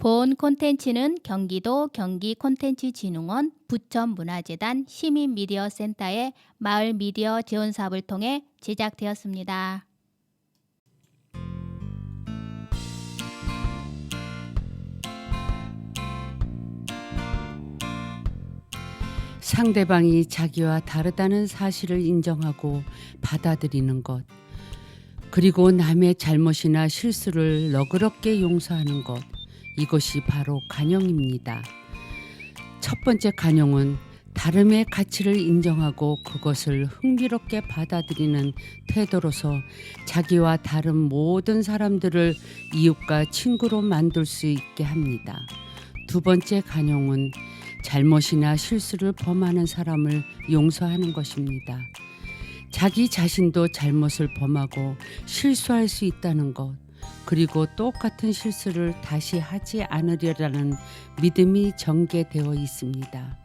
본 콘텐츠는 경기도 경기콘텐츠진흥원 부천문화재단 시민미디어센터의 마을 미디어 지원 사업을 통해 제작되었습니다. 상대방이 자기와 다르다는 사실을 인정하고 받아들이는 것, 그리고 남의 잘못이나 실수를 너그럽게 용서하는 것, 이것이 바로 관용입니다. 첫 번째 관용은 다름의 가치를 인정하고 그것을 흥미롭게 받아들이는 태도로서 자기와 다른 모든 사람들을 이웃과 친구로 만들 수 있게 합니다. 두 번째 관용은 잘못이나 실수를 범하는 사람을 용서하는 것입니다. 자기 자신도 잘못을 범하고 실수할 수 있다는 것, 그리고 똑같은 실수를 다시 하지 않으려라는 믿음이 전개되어 있습니다.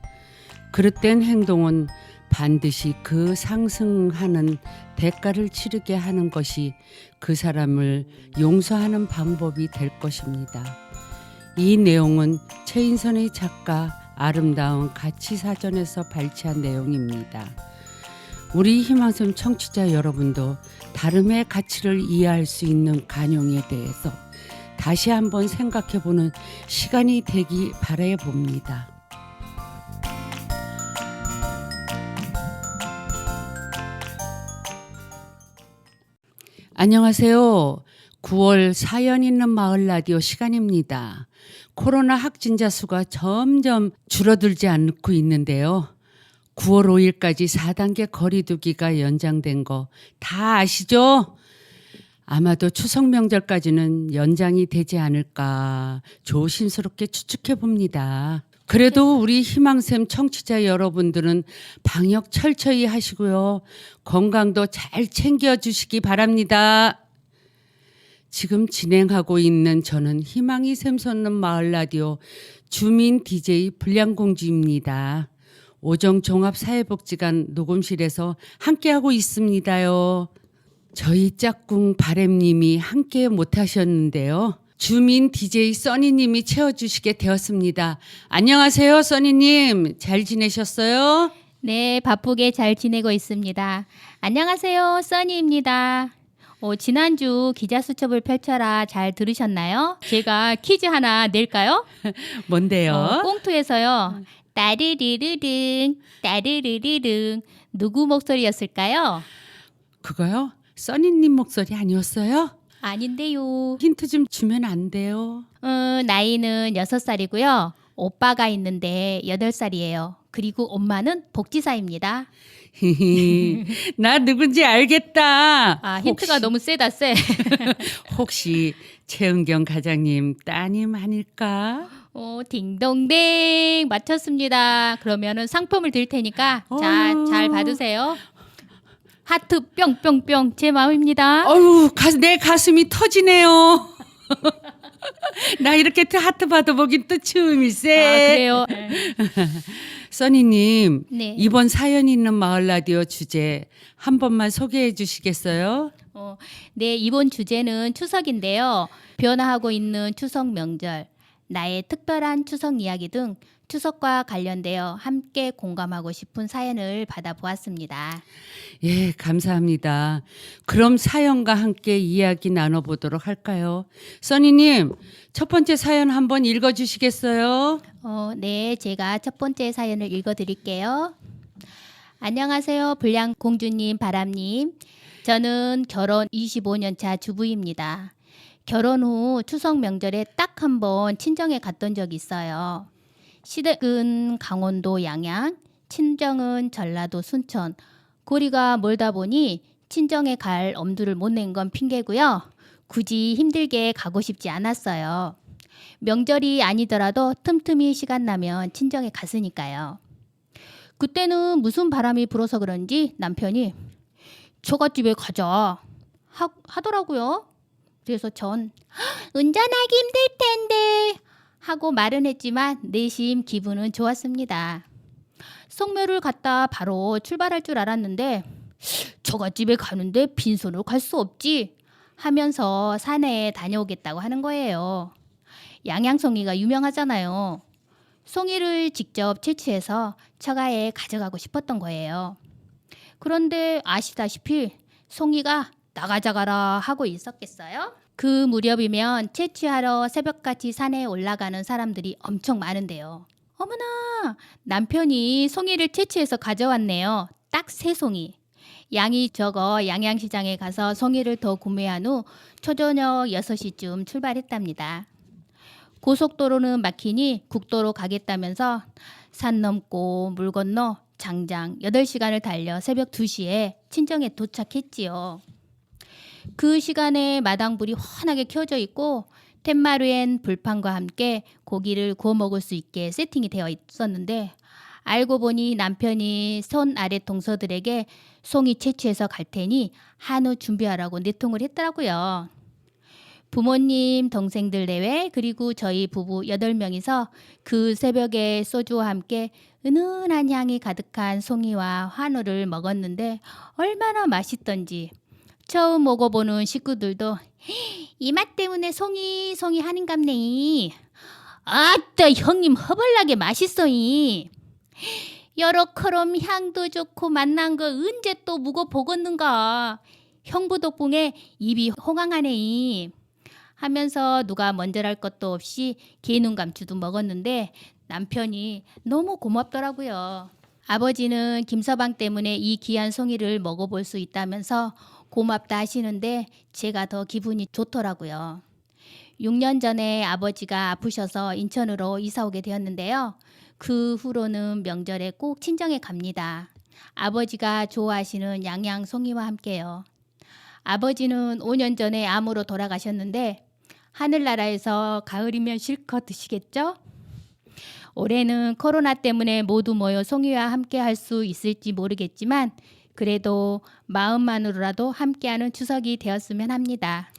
그릇된 행동은 반드시 그 상승하는 대가를 치르게 하는 것이 그 사람을 용서하는 방법이 될 것입니다. 이 내용은 최인선의 작가 아름다운 가치사전에서 발췌한 내용입니다. 우리 희망샘 청취자 여러분도 다름의 가치를 이해할 수 있는 관용에 대해서 다시 한번 생각해보는 시간이 되기 바라해 봅니다. 안녕하세요. 9월 사연 있는 마을 라디오 시간입니다. 코로나 확진자 수가 점점 줄어들지 않고 있는데요. 9월 5일까지 4단계 거리두기가 연장된 거 다 아시죠? 아마도 추석 명절까지는 연장이 되지 않을까 조심스럽게 추측해 봅니다. 그래도 우리 희망샘 청취자 여러분들은 방역 철저히 하시고요. 건강도 잘 챙겨주시기 바랍니다. 지금 진행하고 있는 저는 희망이 샘솟는 마을 라디오 주민 DJ 불량공주입니다. 오정 종합사회복지관 녹음실에서 함께하고 있습니다요. 저희 짝꿍 바램님이 함께 못하셨는데요. 주민 DJ 써니님이 채워주시게 되었습니다. 안녕하세요, 써니님. 잘 지내셨어요? 네, 바쁘게 잘 지내고 있습니다. 안녕하세요, 써니입니다. 지난주 기자수첩을 펼쳐라 잘 들으셨나요? 제가 퀴즈 하나 낼까요? 뭔데요? 꽁투에서요. 따르르르릉 따르르르릉 누구 목소리였을까요? 그거요? 써니님 목소리 아니었어요? 아닌데요. 힌트 좀 주면 안 돼요? 나이는 6살이고요. 오빠가 있는데 8살이에요. 그리고 엄마는 복지사입니다. 나 누군지 알겠다. 힌트가 너무 세다 세. 혹시 최은경 과장님 따님 아닐까? 딩동댕 맞췄습니다. 그러면은 상품을 드릴 테니까 잘 받으세요. 하트 뿅뿅뿅 제 마음입니다. 내 가슴이 터지네요. 나 이렇게 하트 받아보긴 또 처음일세. 그래요? 써니님, 네. 이번 사연 있는 마을 라디오 주제 한 번만 소개해 주시겠어요? 네, 이번 주제는 추석인데요. 변화하고 있는 추석 명절, 나의 특별한 추석 이야기 등 추석과 관련되어 함께 공감하고 싶은 사연을 받아보았습니다. 예, 감사합니다. 그럼 사연과 함께 이야기 나눠보도록 할까요? 써니님, 첫 번째 사연 한번 읽어주시겠어요? 네, 제가 첫 번째 사연을 읽어드릴게요. 안녕하세요, 불량공주님, 바람님. 저는 결혼 25년 차 주부입니다. 결혼 후 추석 명절에 딱 한 번 친정에 갔던 적이 있어요. 시댁은 강원도 양양, 친정은 전라도 순천. 거리가 멀다 보니 친정에 갈 엄두를 못 낸 건 핑계고요. 굳이 힘들게 가고 싶지 않았어요. 명절이 아니더라도 틈틈이 시간 나면 친정에 갔으니까요. 그때는 무슨 바람이 불어서 그런지 남편이 처갓집에 가자 하더라고요. 그래서 전 운전하기 힘들 텐데 하고 말은 했지만 내심 기분은 좋았습니다. 성묘를 갔다 바로 출발할 줄 알았는데 처갓집에 가는데 빈손으로 갈 수 없지 하면서 산에 다녀오겠다고 하는 거예요. 양양송이가 유명하잖아요. 송이를 직접 채취해서 처가에 가져가고 싶었던 거예요. 그런데 아시다시피 송이가 나가자가라 하고 있었겠어요? 그 무렵이면 채취하러 새벽같이 산에 올라가는 사람들이 엄청 많은데요. 어머나, 남편이 송이를 채취해서 가져왔네요. 딱 3송이. 양이 적어 양양시장에 가서 송이를 더 구매한 후 초저녁 6시쯤 출발했답니다. 고속도로는 막히니 국도로 가겠다면서 산 넘고 물 건너 장장 8시간을 달려 새벽 2시에 친정에 도착했지요. 그 시간에 마당불이 환하게 켜져 있고 텐마루엔 불판과 함께 고기를 구워 먹을 수 있게 세팅이 되어 있었는데 알고 보니 남편이 손 아래 동서들에게 송이 채취해서 갈 테니 한우 준비하라고 내통을 했더라고요. 부모님, 동생들 내외 그리고 저희 부부 8명이서 그 새벽에 소주와 함께 은은한 향이 가득한 송이와 한우를 먹었는데 얼마나 맛있던지 처음 먹어보는 식구들도 이 맛 때문에 송이 하는갑네. 아따 형님 허벌나게 맛있어이. 여러 커럼 향도 좋고 맛난 거 언제 또 묵어보겠는가. 형부 덕분에 입이 호강하네. 하면서 누가 먼저랄 것도 없이 게눈감추도 먹었는데 남편이 너무 고맙더라고요. 아버지는 김서방 때문에 이 귀한 송이를 먹어볼 수 있다면서 고맙다 하시는데 제가 더 기분이 좋더라고요. 6년 전에 아버지가 아프셔서 인천으로 이사 오게 되었는데요. 그 후로는 명절에 꼭 친정에 갑니다. 아버지가 좋아하시는 양양 송이와 함께요. 아버지는 5년 전에 암으로 돌아가셨는데 하늘나라에서 가을이면 실컷 드시겠죠? 올해는 코로나 때문에 모두 모여 송이와 함께 할 수 있을지 모르겠지만 그래도 마음만으로라도 함께하는 추석이 되었으면 합니다.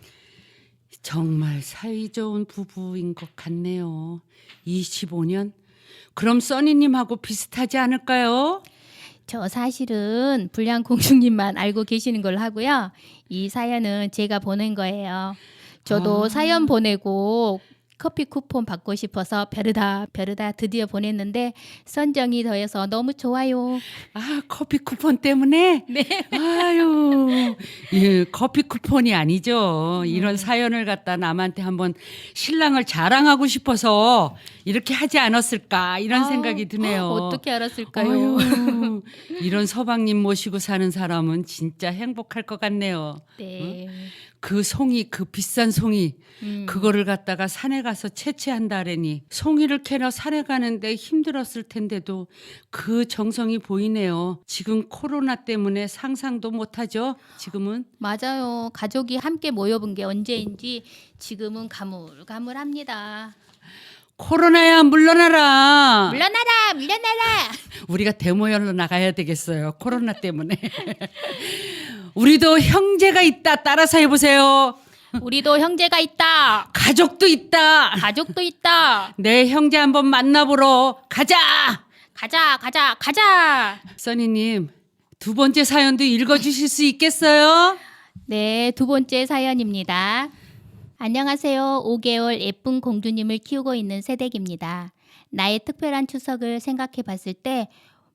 정말 사이좋은 부부인 것 같네요. 25년? 그럼 써니님하고 비슷하지 않을까요? 저 사실은 불량공주님만 알고 계시는 걸로 하고요. 이 사연은 제가 보낸 거예요. 저도 사연 보내고 커피 쿠폰 받고 싶어서 벼르다 드디어 보냈는데 선정이 더해서 너무 좋아요. 아, 커피 쿠폰 때문에? 네. 아유, 예, 커피 쿠폰이 아니죠. 이런 사연을 갖다 남한테 한번 신랑을 자랑하고 싶어서 이렇게 하지 않았을까 이런 생각이 드네요. 어떻게 알았을까요? 아유, 이런 서방님 모시고 사는 사람은 진짜 행복할 것 같네요. 네. 그 송이, 그 비싼 송이, 그거를 갖다가 산에 가서 채취한다래니 송이를 캐러 산에 가는데 힘들었을 텐데도 그 정성이 보이네요. 지금 코로나 때문에 상상도 못하죠. 지금은. 맞아요. 가족이 함께 모여본 게 언제인지 지금은 가물가물합니다. 코로나야 물러나라. 물러나라. 우리가 대모여로 나가야 되겠어요. 코로나 때문에. 우리도 형제가 있다. 따라서 해보세요. 우리도 형제가 있다. 가족도 있다. 가족도 있다. 내 형제 한번 만나보러 가자. 가자. 써니님, 2번째 사연도 읽어주실 수 있겠어요? 네, 2번째 사연입니다. 안녕하세요. 5개월 예쁜 공주님을 키우고 있는 새댁입니다. 나의 특별한 추석을 생각해 봤을 때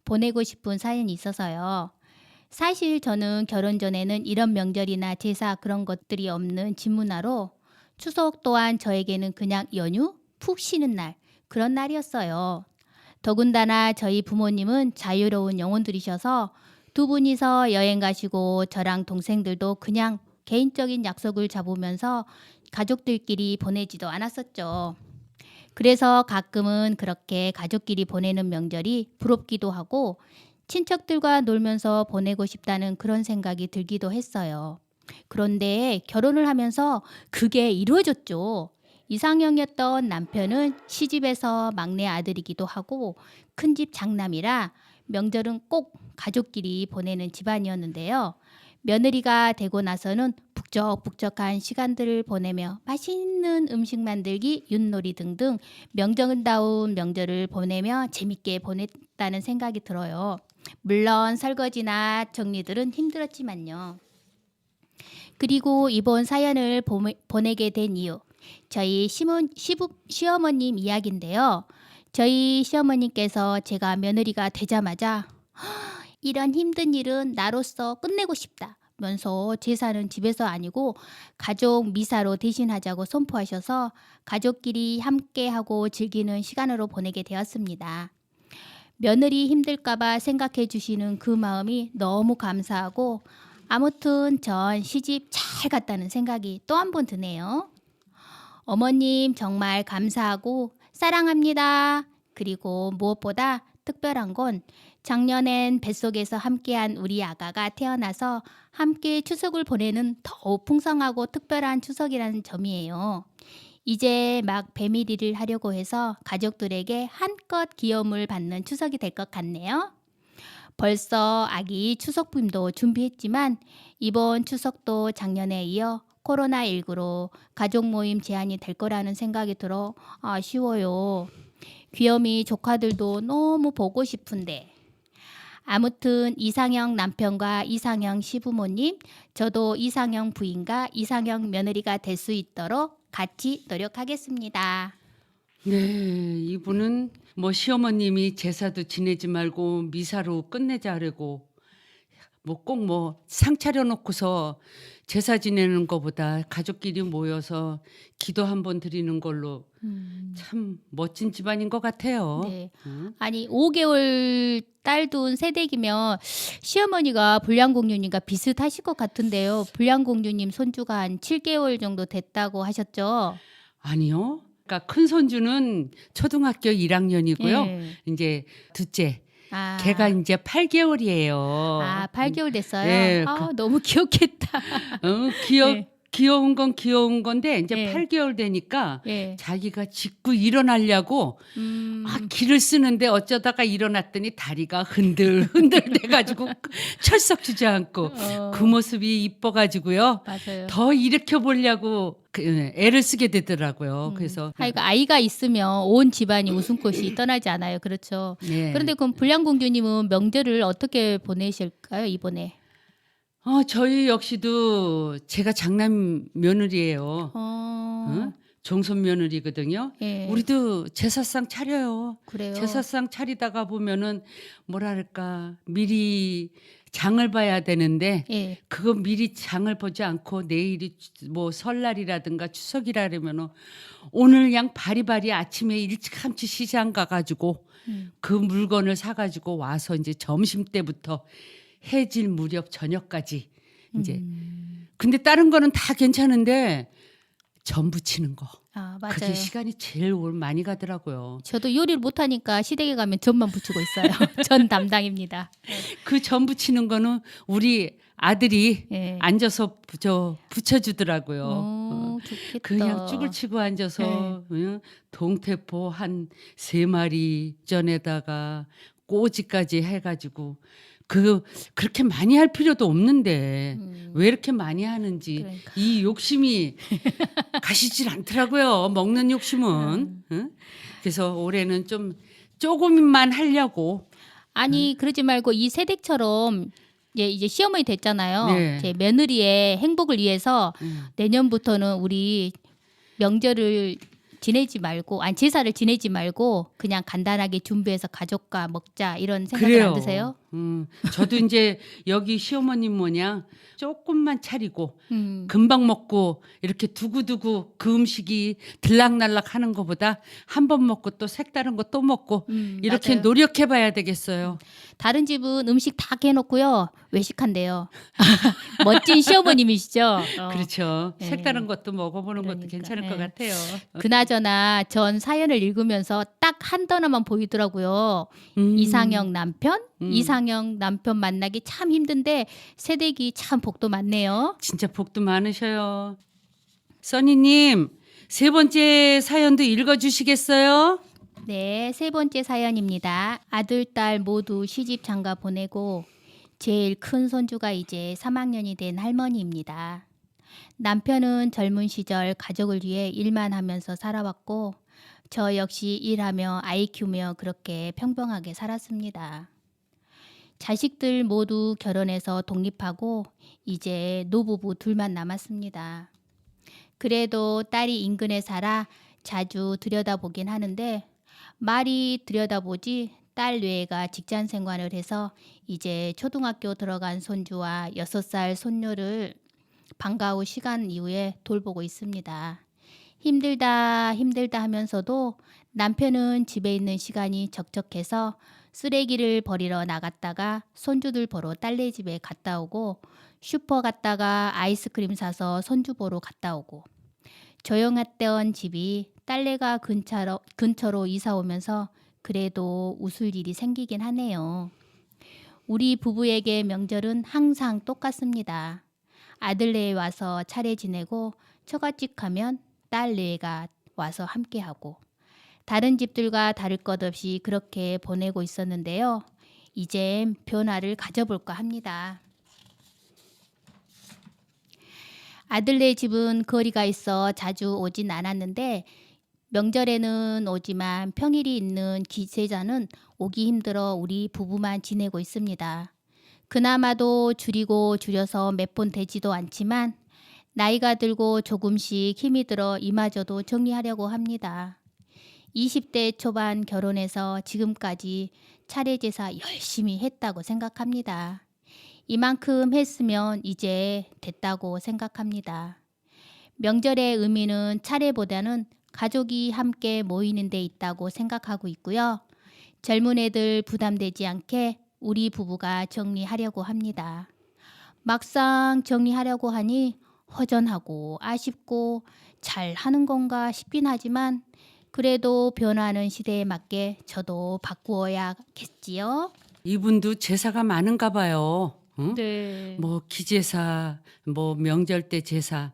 보내고 싶은 사연이 있어서요. 사실 저는 결혼 전에는 이런 명절이나 제사 그런 것들이 없는 집문화로 추석 또한 저에게는 그냥 연휴, 푹 쉬는 날, 그런 날이었어요. 더군다나 저희 부모님은 자유로운 영혼들이셔서 2분이서 여행 가시고 저랑 동생들도 그냥 개인적인 약속을 잡으면서 가족들끼리 보내지도 않았었죠. 그래서 가끔은 그렇게 가족끼리 보내는 명절이 부럽기도 하고 친척들과 놀면서 보내고 싶다는 그런 생각이 들기도 했어요. 그런데 결혼을 하면서 그게 이루어졌죠. 이상형이었던 남편은 시집에서 막내 아들이기도 하고 큰집 장남이라 명절은 꼭 가족끼리 보내는 집안이었는데요. 며느리가 되고 나서는 북적북적한 시간들을 보내며 맛있는 음식 만들기, 윷놀이 등등 명절다운 명절을 보내며 재밌게 보냈다는 생각이 들어요. 물론 설거지나 정리들은 힘들었지만요. 그리고 이번 사연을 보내게 된 이유, 저희 시어머님 이야기인데요. 저희 시어머님께서 제가 며느리가 되자마자 이런 힘든 일은 나로서 끝내고 싶다 면서 제사는 집에서 아니고 가족 미사로 대신하자고 선포하셔서 가족끼리 함께하고 즐기는 시간으로 보내게 되었습니다. 며느리 힘들까봐 생각해 주시는 그 마음이 너무 감사하고 아무튼 전 시집 잘 갔다는 생각이 또 한 번 드네요. 어머님 정말 감사하고 사랑합니다. 그리고 무엇보다 특별한 건 작년엔 뱃속에서 함께한 우리 아가가 태어나서 함께 추석을 보내는 더욱 풍성하고 특별한 추석이라는 점이에요. 이제 막 배밀이를 하려고 해서 가족들에게 한껏 귀여움을 받는 추석이 될 것 같네요. 벌써 아기 추석품도 준비했지만 이번 추석도 작년에 이어 코로나19로 가족 모임 제한이 될 거라는 생각이 들어 아쉬워요. 귀요미 조카들도 너무 보고 싶은데. 아무튼 이상형 남편과 이상형 시부모님, 저도 이상형 부인과 이상형 며느리가 될 수 있도록 같이 노력하겠습니다. 네, 이분은 뭐 시어머님이 제사도 지내지 말고 미사로 끝내자 하려고 뭐 꼭 뭐 상 차려놓고서 제사 지내는 것보다 가족끼리 모여서 기도 한번 드리는 걸로 참 멋진 집안인 것 같아요. 네. 응? 아니 5개월 딸 둔 새댁이면 시어머니가 불량공주님과 비슷하실 것 같은데요. 불량공주님 손주가 한 7개월 정도 됐다고 하셨죠? 아니요. 그러니까 큰 손주는 초등학교 1학년이고요. 예. 이제 둘째, 아, 걔가 이제 8개월이에요. 8개월 됐어요? 예, 너무 귀엽겠다. 예. 귀여운 건 귀여운 건데 이제 예. 8개월 되니까 예. 자기가 짚고 일어나려고 기를 쓰는데 어쩌다가 일어났더니 다리가 흔들흔들 돼가지고 철썩 주저앉고 그 모습이 이뻐가지고요. 맞아요. 더 일으켜 보려고 애를 쓰게 되더라고요. 그래서 그러니까 아이가 있으면 온 집안이 웃음꽃이 떠나지 않아요. 그렇죠. 네. 그런데 그럼 불량공주님은 명절을 어떻게 보내실까요, 이번에? 저희 역시도 제가 장남 며느리예요. 응? 종손 며느리거든요. 예. 우리도 제사상 차려요. 그래요. 제사상 차리다가 보면은 뭐랄까 미리 장을 봐야 되는데 예. 그거 미리 장을 보지 않고 내일이 뭐 설날이라든가 추석이라면은 오늘 그냥 바리바리 아침에 일찌감치 시장 가가지고 그 물건을 사가지고 와서 이제 점심 때부터 해질 무렵 저녁까지 이제 근데 다른 거는 다 괜찮은데 전 부치는 거 맞아요. 그게 시간이 제일 많이 가더라고요. 저도 요리를 못하니까 시댁에 가면 전만 부치고 있어요. 전 담당입니다. 그 전 부치는 거는 우리 아들이 예. 앉아서 붙여주더라고요. 좋겠다. 그냥 쭉을 치고 앉아서 응? 동태포 한 3마리 전에다가 꼬지까지 해가지고 그렇게 많이 할 필요도 없는데 왜 이렇게 많이 하는지 그러니까. 이 욕심이 가시질 않더라고요. 먹는 욕심은. 응? 그래서 올해는 좀 조금만 하려고. 아니 그러지 말고 이 새댁처럼 이제 시어머니 됐잖아요. 네. 제 며느리의 행복을 위해서 내년부터는 우리 명절을 지내지 말고 제사를 지내지 말고 그냥 간단하게 준비해서 가족과 먹자 이런 생각을 그래요. 안 드세요? 저도 이제 여기 시어머님 모양 조금만 차리고 음. 금방 먹고 이렇게 두고두고 그 음식이 들락날락 하는 것보다 한 번 먹고 또 색다른 거 또 먹고 이렇게 맞아요. 노력해봐야 되겠어요. 다른 집은 음식 다 해놓고요 외식한대요. 멋진 시어머님이시죠? 그렇죠. 네. 색다른 것도 먹어보는 것도 그러니까, 괜찮을 것 네. 같아요. 그나저나 전 사연을 읽으면서 딱 한 단어만 보이더라고요. 이상형 남편? 이상형 남편 만나기 참 힘든데 새댁이 참 복도 많네요. 진짜 복도 많으셔요. 써니님 3번째 사연도 읽어주시겠어요? 네, 3번째 사연입니다. 아들, 딸 모두 시집 장가 보내고 제일 큰 손주가 이제 3학년이 된 할머니입니다. 남편은 젊은 시절 가족을 위해 일만 하면서 살아왔고 저 역시 일하며 아이 키우며 그렇게 평범하게 살았습니다. 자식들 모두 결혼해서 독립하고 이제 노부부 둘만 남았습니다. 그래도 딸이 인근에 살아 자주 들여다보긴 하는데 말이 들여다보지 딸 뇌가 직장 생활을 해서 이제 초등학교 들어간 손주와 6살 손녀를 방과 후 시간 이후에 돌보고 있습니다. 힘들다 힘들다 하면서도 남편은 집에 있는 시간이 적적해서 쓰레기를 버리러 나갔다가 손주들 보러 딸네 집에 갔다 오고 슈퍼 갔다가 아이스크림 사서 손주 보러 갔다 오고 조용했던 집이 딸내가 근처로 이사 오면서 그래도 웃을 일이 생기긴 하네요. 우리 부부에게 명절은 항상 똑같습니다. 아들네 와서 차례 지내고 처갓집 가면 딸네가 와서 함께하고 다른 집들과 다를 것 없이 그렇게 보내고 있었는데요. 이젠 변화를 가져볼까 합니다. 아들네 집은 거리가 있어 자주 오진 않았는데 명절에는 오지만 평일이 있는 기세자는 오기 힘들어 우리 부부만 지내고 있습니다. 그나마도 줄이고 줄여서 몇 번 되지도 않지만 나이가 들고 조금씩 힘이 들어 이마저도 정리하려고 합니다. 20대 초반 결혼해서 지금까지 차례 제사 열심히 했다고 생각합니다. 이만큼 했으면 이제 됐다고 생각합니다. 명절의 의미는 차례보다는 가족이 함께 모이는 데 있다고 생각하고 있고요. 젊은 애들 부담되지 않게 우리 부부가 정리하려고 합니다. 막상 정리하려고 하니 허전하고 아쉽고 잘 하는 건가 싶긴 하지만 그래도 변화하는 시대에 맞게 저도 바꾸어야겠지요. 이분도 제사가 많은가 봐요. 응? 네. 뭐 기제사, 뭐 명절 때 제사.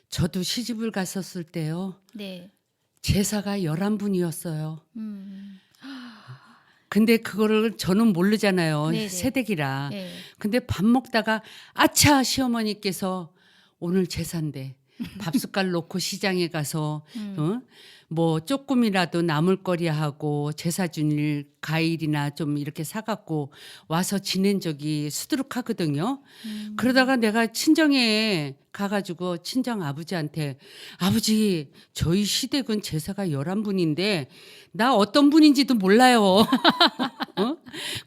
저도 시집을 갔었을 때요. 네. 제사가 11분이었어요. 음. 근데 그거를 저는 모르잖아요. 네네. 새댁이라. 네. 근데 밥 먹다가 아차 시어머니께서 오늘 제사인데 밥숟갈 놓고 시장에 가서 뭐 조금이라도 나물거리하고 제사 준일 과일이나 좀 이렇게 사갖고 와서 지낸 적이 수두룩하거든요. 그러다가 내가 친정에 가가지고 친정 아버지한테 아버지 저희 시댁은 제사가 11분인데 나 어떤 분인지도 몰라요. 어?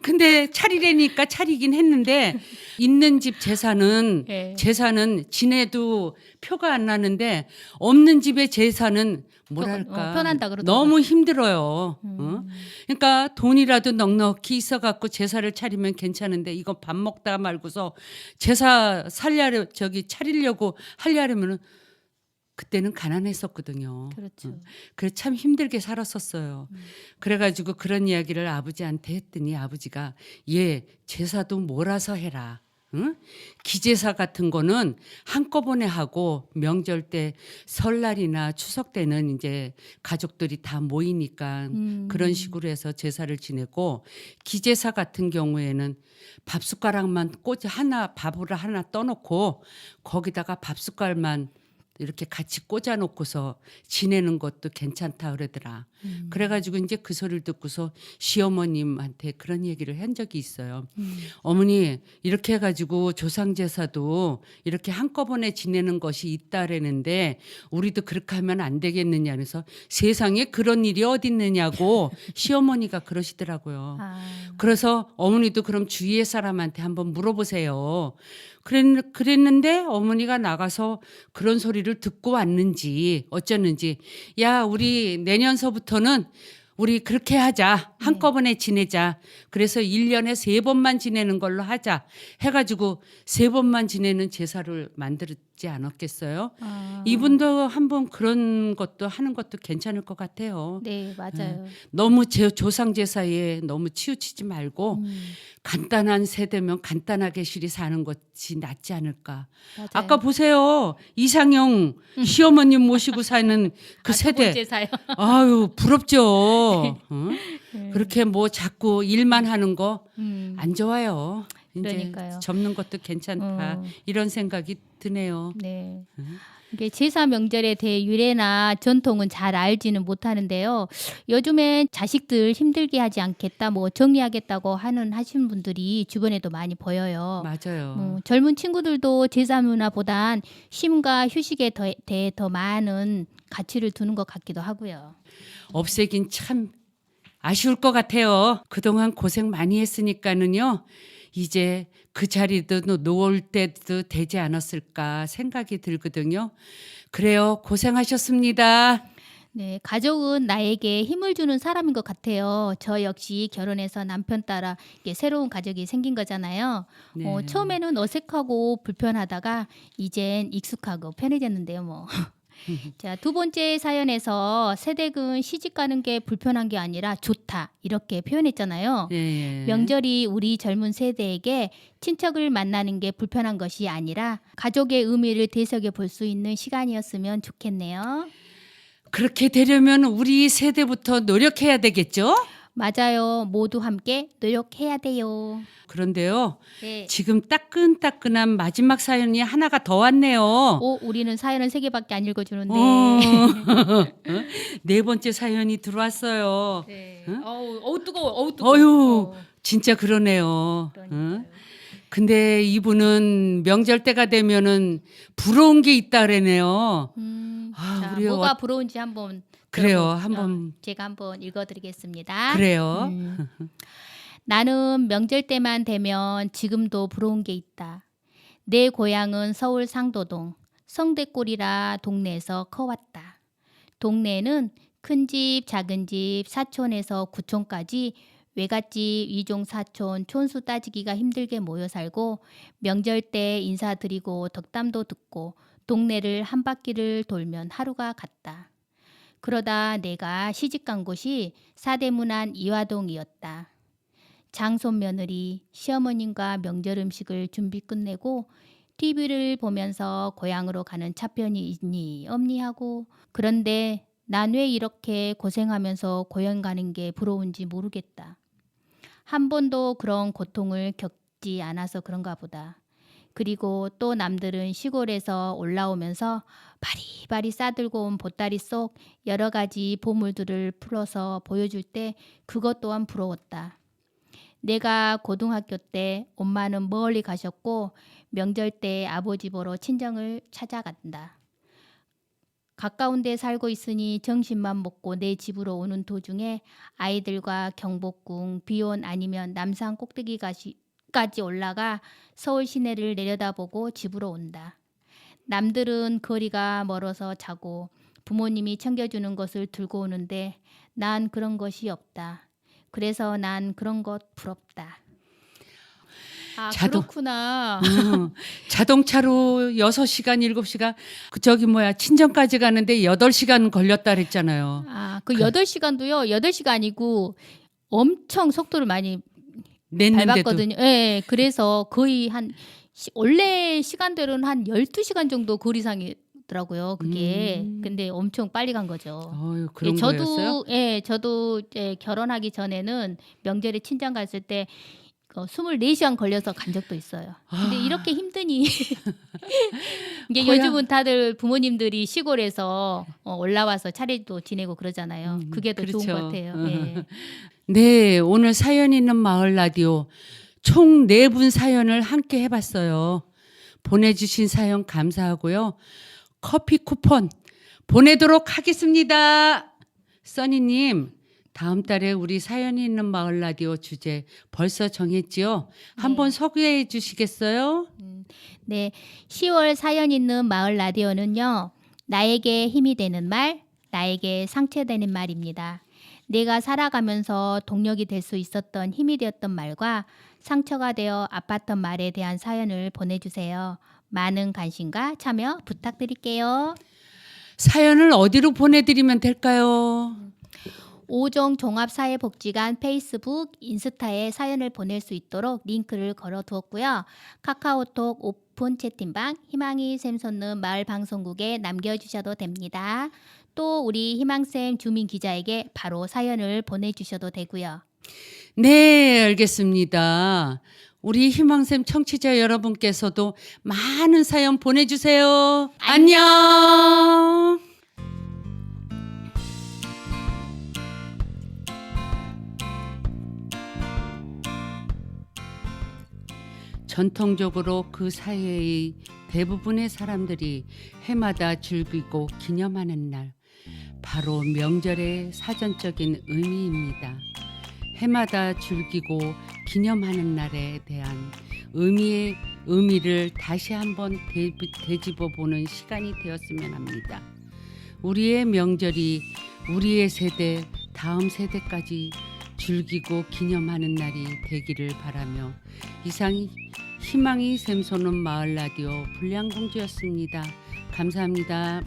근데 차리래니까 차리긴 했는데 있는 집 제사는 네. 제사는 지내도 표가 안 나는데 없는 집의 제사는 뭐랄까 편한다 그러더라고요. 너무 힘들어요. 그러니까 돈이라도 넉넉히 있어갖고 제사를 차리면 괜찮은데 이거 밥 먹다 말고서 제사 차리려고 하려면은 그때는 가난했었거든요. 그렇죠. 그래서 참 힘들게 살았었어요. 그래가지고 그런 이야기를 아버지한테 했더니 아버지가 예 제사도 몰아서 해라. 응? 기제사 같은 거는 한꺼번에 하고 명절 때 설날이나 추석 때는 이제 가족들이 다 모이니까 그런 식으로 해서 제사를 지내고 기제사 같은 경우에는 밥숟가락만 밥을 하나 떠놓고 거기다가 밥숟갈만 이렇게 같이 꽂아놓고서 지내는 것도 괜찮다 그러더라. 그래가지고 이제 그 소리를 듣고서 시어머님한테 그런 얘기를 한 적이 있어요. 어머니 이렇게 해가지고 조상제사도 이렇게 한꺼번에 지내는 것이 있다라는데 우리도 그렇게 하면 안 되겠느냐 그래서 세상에 그런 일이 어디 있느냐고 시어머니가 그러시더라고요. 그래서 어머니도 그럼 주위의 사람한테 한번 물어보세요. 그랬는데 어머니가 나가서 그런 소리를 듣고 왔는지 어쩌는지 야 우리 내년서부터는 우리 그렇게 하자. 한꺼번에 지내자. 그래서 1년에 3번만 지내는 걸로 하자. 해가지고 3번만 지내는 제사를 만들지 않았겠어요? 이분도 한번 그런 것도 하는 것도 괜찮을 것 같아요. 네, 맞아요. 너무 조상 제사에 너무 치우치지 말고 간단한 세대면 간단하게 실이 사는 것이 낫지 않을까. 맞아요. 아까 보세요. 이상형 시어머님 모시고 사는 그 세대. 제사요. 아유 부럽죠. 그렇게 뭐 자꾸 일만 하는 거 안 좋아요. 이제 그러니까요. 접는 것도 괜찮다. 이런 생각이 드네요. 네. 이게 제사 명절에 대해 유래나 전통은 잘 알지는 못하는데요. 요즘엔 자식들 힘들게 하지 않겠다, 뭐 정리하겠다고 하신 분들이 주변에도 많이 보여요. 맞아요. 젊은 친구들도 제사 문화보단 쉼과 휴식에 대해 더 많은 가치를 두는 것 같기도 하고요. 없애긴 참 아쉬울 것 같아요. 그동안 고생 많이 했으니까는요. 이제 그 자리도 놓을 때도 되지 않았을까 생각이 들거든요. 그래요. 고생하셨습니다. 네, 가족은 나에게 힘을 주는 사람인 것 같아요. 저 역시 결혼해서 남편 따라 이게 새로운 가족이 생긴 거잖아요. 네. 처음에는 어색하고 불편하다가 이젠 익숙하고 편해졌는데요, 뭐. 자, 두 번째 사연에서 세댁은 시집 가는 게 불편한 게 아니라 좋다 이렇게 표현했잖아요. 예. 명절이 우리 젊은 세대에게 친척을 만나는 게 불편한 것이 아니라 가족의 의미를 되새겨 볼 수 있는 시간이었으면 좋겠네요. 그렇게 되려면 우리 세대부터 노력해야 되겠죠? 맞아요. 모두 함께 노력해야 돼요. 그런데요. 네. 지금 따끈따끈한 마지막 사연이 하나가 더 왔네요. 우리는 사연은 3개밖에 안 읽어주는데. 네 번째 사연이 들어왔어요. 네. 응? 뜨거워. 뜨거워. 어휴, 진짜 그러네요. 그러니까요. 근데 이분은 명절 때가 되면은 부러운 게 있다 그러네요. 자, 우리 뭐가 부러운지 한번 그래요. 한번 제가 한번 읽어드리겠습니다. 그래요. 나는 명절 때만 되면 지금도 부러운 게 있다. 내 고향은 서울 상도동. 성대골이라 동네에서 커왔다. 동네는 큰 집, 작은 집, 사촌에서 구촌까지 외갓집, 이종 사촌, 촌수 따지기가 힘들게 모여 살고 명절 때 인사드리고 덕담도 듣고 동네를 한 바퀴를 돌면 하루가 갔다. 그러다 내가 시집간 곳이 사대문안 이화동이었다. 장손 며느리, 시어머님과 명절 음식을 준비 끝내고 TV를 보면서 고향으로 가는 차편이 있니 없니 하고 그런데 난 왜 이렇게 고생하면서 고향 가는 게 부러운지 모르겠다. 한 번도 그런 고통을 겪지 않아서 그런가 보다. 그리고 또 남들은 시골에서 올라오면서 바리바리 싸들고 온 보따리 속 여러 가지 보물들을 풀어서 보여줄 때 그것 또한 부러웠다. 내가 고등학교 때 엄마는 멀리 가셨고 명절 때 아버지 보러 친정을 찾아간다. 가까운 데 살고 있으니 점심만 먹고 내 집으로 오는 도중에 아이들과 경복궁, 비온 아니면 남산 꼭대기까지 올라가 서울 시내를 내려다보고 집으로 온다. 남들은 거리가 멀어서 자고 부모님이 챙겨주는 것을 들고 오는데 난 그런 것이 없다. 그래서 난 그런 것 부럽다. 그렇구나. 자동차로 6시간, 7시간 친정까지 가는데 8시간 걸렸다 그랬잖아요. 그 8시간도요. 8시간이고 엄청 속도를 많이 냈는데도. 밟았거든요. 예. 그래서 거의 원래 시간대로는 한 12시간 정도 거리상이더라고요. 그게. 근데 엄청 빨리 간 거죠. 그런 거였어요? 저도 이제 결혼하기 전에는 명절에 친정 갔을 때 24시간 걸려서 간 적도 있어요. 근데 이렇게 힘드니 이게 요즘은 다들 부모님들이 시골에서 올라와서 차례도 지내고 그러잖아요. 그게 더 좋은 것 같아요. 예. 네, 오늘 사연 있는 마을 라디오 총 4분 사연을 함께 해봤어요. 보내주신 사연 감사하고요. 커피 쿠폰 보내도록 하겠습니다. 써니님, 다음 달에 우리 사연이 있는 마을 라디오 주제 벌써 정했지요? 한번 소개해 주시겠어요? 네, 10월 사연 있는 마을 라디오는요. 나에게 힘이 되는 말, 나에게 상처되는 말입니다. 내가 살아가면서 동력이 될 수 있었던 힘이 되었던 말과 상처가 되어 아팠던 말에 대한 사연을 보내주세요. 많은 관심과 참여 부탁드릴게요. 사연을 어디로 보내드리면 될까요? 오종 종합사회복지관 페이스북, 인스타에 사연을 보낼 수 있도록 링크를 걸어두었고요. 카카오톡 오픈 채팅방 희망이 샘솟는 마을방송국에 남겨주셔도 됩니다. 또 우리 희망쌤 주민 기자에게 바로 사연을 보내주셔도 되고요. 네, 알겠습니다. 우리 희망샘 청취자 여러분께서도 많은 사연 보내주세요. 안녕. 전통적으로 그 사회의 대부분의 사람들이 해마다 즐기고 기념하는 날, 바로 명절의 사전적인 의미입니다. 해마다 즐기고 기념하는 날에 대한 의미를 다시 한번 되짚어 보는 시간이 되었으면 합니다. 우리의 명절이 우리의 세대, 다음 세대까지 즐기고 기념하는 날이 되기를 바라며 이상 희망이 샘솟는 마을 라디오 불량공주였습니다. 감사합니다.